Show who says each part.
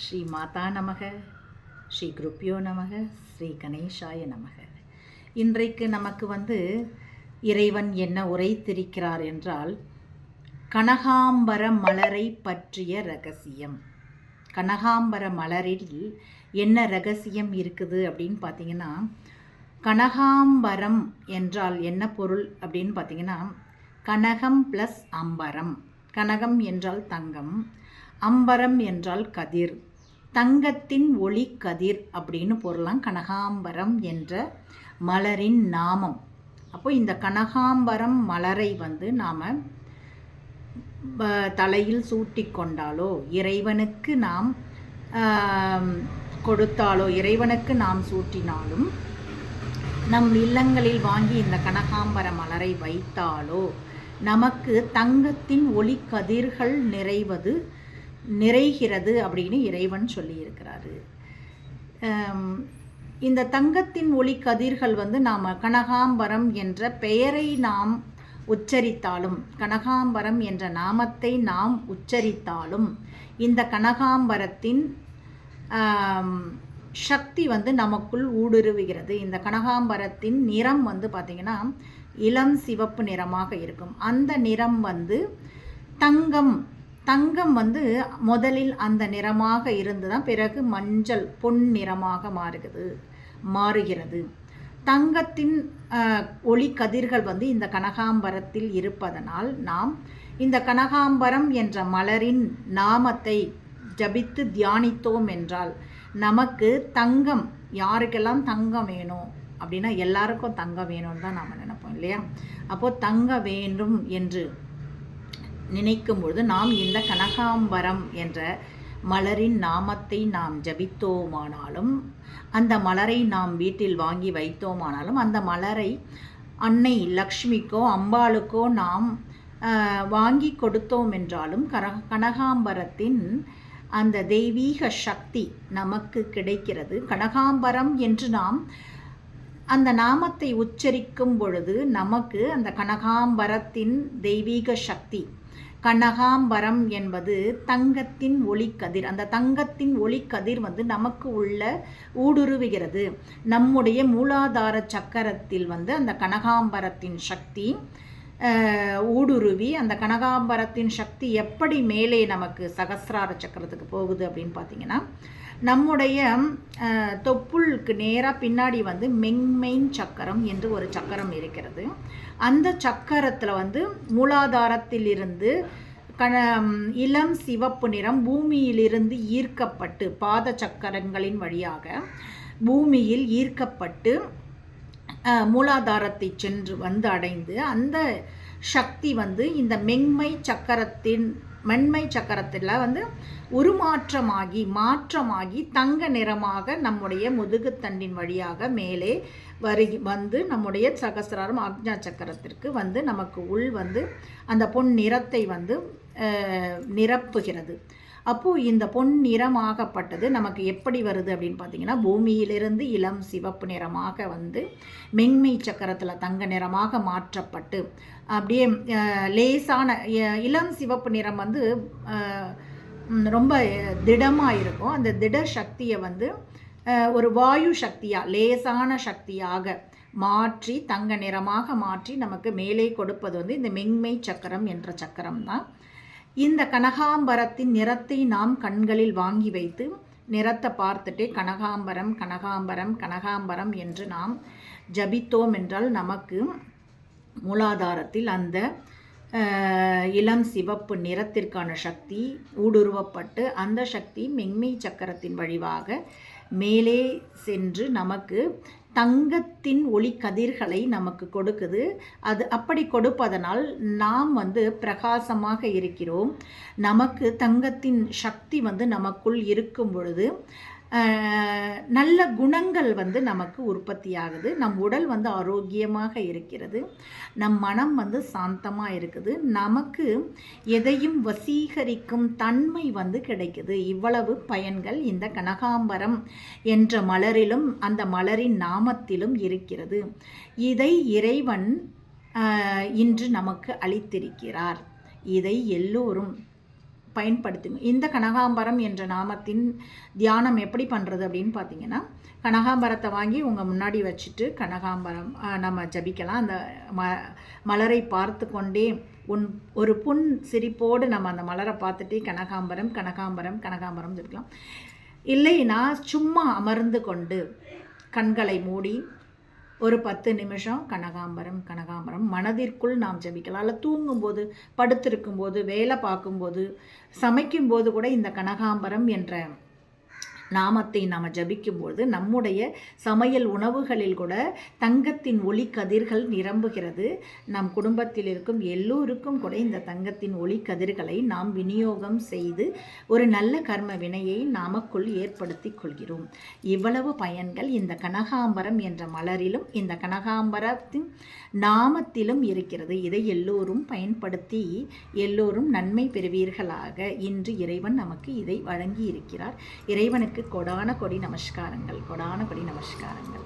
Speaker 1: ஸ்ரீ மாதா நமக, ஸ்ரீ குருப்பியோ நமக, ஸ்ரீ கணேசாய நமக. இன்றைக்கு நமக்கு இறைவன் என்ன உரைத்திருக்கிறார் என்றால், கனகாம்பர மலரை பற்றிய ரகசியம். கனகாம்பர மலரில் என்ன ரகசியம் இருக்குது அப்படின்னு பார்த்தீங்கன்னா, கனகாம்பரம் என்றால் என்ன பொருள் அப்படின்னு பார்த்தீங்கன்னா, கனகம் ப்ளஸ் அம்பரம். கனகம் என்றால் தங்கம், அம்பரம் என்றால் கதிர், தங்கத்தின் ஒளி கதிர் அப்படின்னு பொருளாம் கனகாம்பரம் என்ற மலரின் நாமம். அப்போ இந்த கனகாம்பரம் மலரை நாம் தலையில் சூட்டி கொண்டாலோ, இறைவனுக்கு நாம் கொடுத்தாலோ, இறைவனுக்கு நாம் சூட்டினாலும், நம் இல்லங்களில் வாங்கி இந்த கனகாம்பர மலரை வைத்தாலோ நமக்கு தங்கத்தின் ஒளி கதிர்கள் நிறைகிறது அப்படின்னு இறைவன் சொல்லியிருக்கிறாரு. இந்த தங்கத்தின் ஒளி கதிர்கள் நாம் கனகாம்பரம் என்ற பெயரை நாம் உச்சரித்தாலும், கனகாம்பரம் என்ற நாமத்தை நாம் உச்சரித்தாலும், இந்த கனகாம்பரத்தின் சக்தி நமக்குள் ஊடுருவுகிறது. இந்த கனகாம்பரத்தின் நிறம் பார்த்திங்கன்னா இளம் சிவப்பு நிறமாக இருக்கும். அந்த நிறம் தங்கம் முதலில் அந்த நிறமாக இருந்துதான் பிறகு மஞ்சள் பொன் நிறமாக மாறுகிறது. தங்கத்தின் ஒளி கதிர்கள் இந்த கனகாம்பரத்தில் இருப்பதனால் நாம் இந்த கனகாம்பரம் என்ற மலரின் நாமத்தை ஜபித்து தியானித்தோம் என்றால் நமக்கு தங்கம், யாருக்கெல்லாம் தங்கம் வேணும் அப்படின்னா எல்லாருக்கும் தங்கம் வேணும்னு தான் நாம் நினைப்போம் இல்லையா? அப்போது தங்க வேண்டும் என்று நினைக்கும் பொழுது நாம் இந்த கனகாம்பரம் என்ற மலரின் நாமத்தை நாம் ஜபித்தோமானாலும், அந்த மலரை நாம் வீட்டில் வாங்கி வைத்தோமானாலும், அந்த மலரை அன்னை லக்ஷ்மிக்கோ அம்பாளுக்கோ நாம் வாங்கி கொடுத்தோம் என்றாலும் கனகாம்பரத்தின் அந்த தெய்வீக சக்தி நமக்கு கிடைக்கிறது. கனகாம்பரம் என்று நாம் அந்த நாமத்தை உச்சரிக்கும் பொழுது நமக்கு அந்த கனகாம்பரத்தின் தெய்வீக சக்தி, கனகாம்பரம் என்பது தங்கத்தின் ஒளிக்கதிர், அந்த தங்கத்தின் ஒளிக்கதிர் நமக்கு உள்ள ஊடுருவுகிறது. நம்முடைய மூலாதார சக்கரத்தில் அந்த கனகாம்பரத்தின் சக்தி ஊடுருவி, அந்த கனகாம்பரத்தின் சக்தி எப்படி மேலே நமக்கு சகசிரார சக்கரத்துக்கு போகுது அப்படின்னு பார்த்தீங்கன்னா, நம்முடைய தொப்புளுக்கு நேராக பின்னாடி மென்மெயின் சக்கரம் என்று ஒரு சக்கரம் இருக்கிறது. அந்த சக்கரத்தில் மூலாதாரத்தில் இருந்து இளம் சிவப்பு நிறம் பூமியிலிருந்து ஈர்க்கப்பட்டு, பாத சக்கரங்களின் வழியாக பூமியில் ஈர்க்கப்பட்டு மூலாதாரத்தை சென்று அடைந்து, அந்த சக்தி இந்த மென்மை சக்கரத்தில் மாற்றமாகி தங்க நிறமாக நம்முடைய முதுகுத்தண்டின் வழியாக மேலே நம்முடைய சகசிராரம் ஆக்ஞா சக்கரத்திற்கு நமக்கு உள் அந்த பொன் நிறத்தை நிரப்புகிறது. அப்போது இந்த பொன் நிறமாகப்பட்டது நமக்கு எப்படி வருது அப்படின்னு பார்த்தீங்கன்னா, பூமியிலிருந்து இளம் சிவப்பு நிறமாக மென்மை சக்கரத்தில் தங்க நிறமாக மாற்றப்பட்டு அப்படியே லேசான இளம் சிவப்பு நிறம் ரொம்ப திடமாக இருக்கும். அந்த திட சக்தியை ஒரு வாயு சக்தியாக, லேசான சக்தியாக மாற்றி தங்க நிறமாக மாற்றி நமக்கு மேலே கொடுப்பது இந்த மென்மை சக்கரம் என்ற சக்கரம் தான். இந்த கனகாம்பரத்தின் நிறத்தை நாம் கண்களில் வாங்கி வைத்து நிறத்தை பார்த்துட்டே கனகாம்பரம் கனகாம்பரம் கனகாம்பரம் என்று நாம் ஜபித்தோம் என்றால் நமக்கு மூலாதாரத்தில் அந்த இளம் சிவப்பு நிறத்திற்கான சக்தி ஊடுருவப்பட்டு, அந்த சக்தி மென்மை சக்கரத்தின் வழிவாக மேலே சென்று நமக்கு தங்கத்தின் ஒளி கதிர்களை நமக்கு கொடுக்குது. அது அப்படி கொடுப்பதனால் நாம் பிரகாசமாக இருக்கிறோம். நமக்கு தங்கத்தின் சக்தி நமக்குள் இருக்கும் பொழுது நல்ல குணங்கள் நமக்கு உற்பத்தியாகுது. நம் உடல் ஆரோக்கியமாக இருக்கிறது. நம் மனம் சாந்தமாக இருக்குது. நமக்கு எதையும் வசீகரிக்கும் தன்மை கிடைக்குது. இவ்வளவு பயன்கள் இந்த கனகாம்பரம் என்ற மலரிலும் அந்த மலரின் நாமத்திலும் இருக்கிறது. இதை இறைவன் இன்று நமக்கு அளித்திருக்கிறார். இதை எல்லோரும் பயன்படுத்துங்க. இந்த கனகாம்பரம் என்ற நாமத்தின் தியானம் எப்படி பண்ணுறது அப்படின்னு பார்த்தீங்கன்னா, கனகாம்பரத்தை வாங்கி உங்கள் முன்னாடி வச்சுட்டு கனகாம்பரம் நம்ம ஜபிக்கலாம். அந்த மலரை பார்த்து கொண்டே ஒரு புன் சிரிப்போடு நம்ம அந்த மலரை பார்த்துட்டு கனகாம்பரம் கனகாம்பரம் கனகாம்பரம் ஜபிக்கலாம். இல்லைன்னா சும்மா அமர்ந்து கொண்டு கண்களை மூடி ஒரு 10 நிமிஷம் கனகாம்பரம் கனகாம்பரம் மனதிற்குள் நாம் ஜபிக்கலாம். அல்ல தூங்கும்போது, படுத்திருக்கும்போது, வேலை பார்க்கும்போது, சமைக்கும்போது கூட இந்த கனகாம்பரம் என்ற நாமத்தை நாம் ஜபிக்கும்போது நம்முடைய சமையல் உணவுகளில் கூட தங்கத்தின் ஒளி கதிர்கள் நிரம்புகிறது. நம் குடும்பத்தில் இருக்கும் எல்லோருக்கும் கூட இந்த தங்கத்தின் ஒளி கதிர்களை நாம் விநியோகம் செய்து ஒரு நல்ல கர்ம வினையை நாமக்குள் ஏற்படுத்தி கொள்கிறோம். இவ்வளவு பயன்கள் இந்த கனகாம்பரம் என்ற மலரிலும் இந்த கனகாம்பரத்தின் நாமத்திலும் இருக்கிறது. இதை எல்லோரும் பயன்படுத்தி எல்லோரும் நன்மை பெறுவீர்களாக. இன்று இறைவன் நமக்கு இதை வழங்கி இருக்கிறார். இறைவனுக்கு கொடான கொடி நமஸ்காரங்கள், கொடான கொடி நமஸ்காரங்கள்.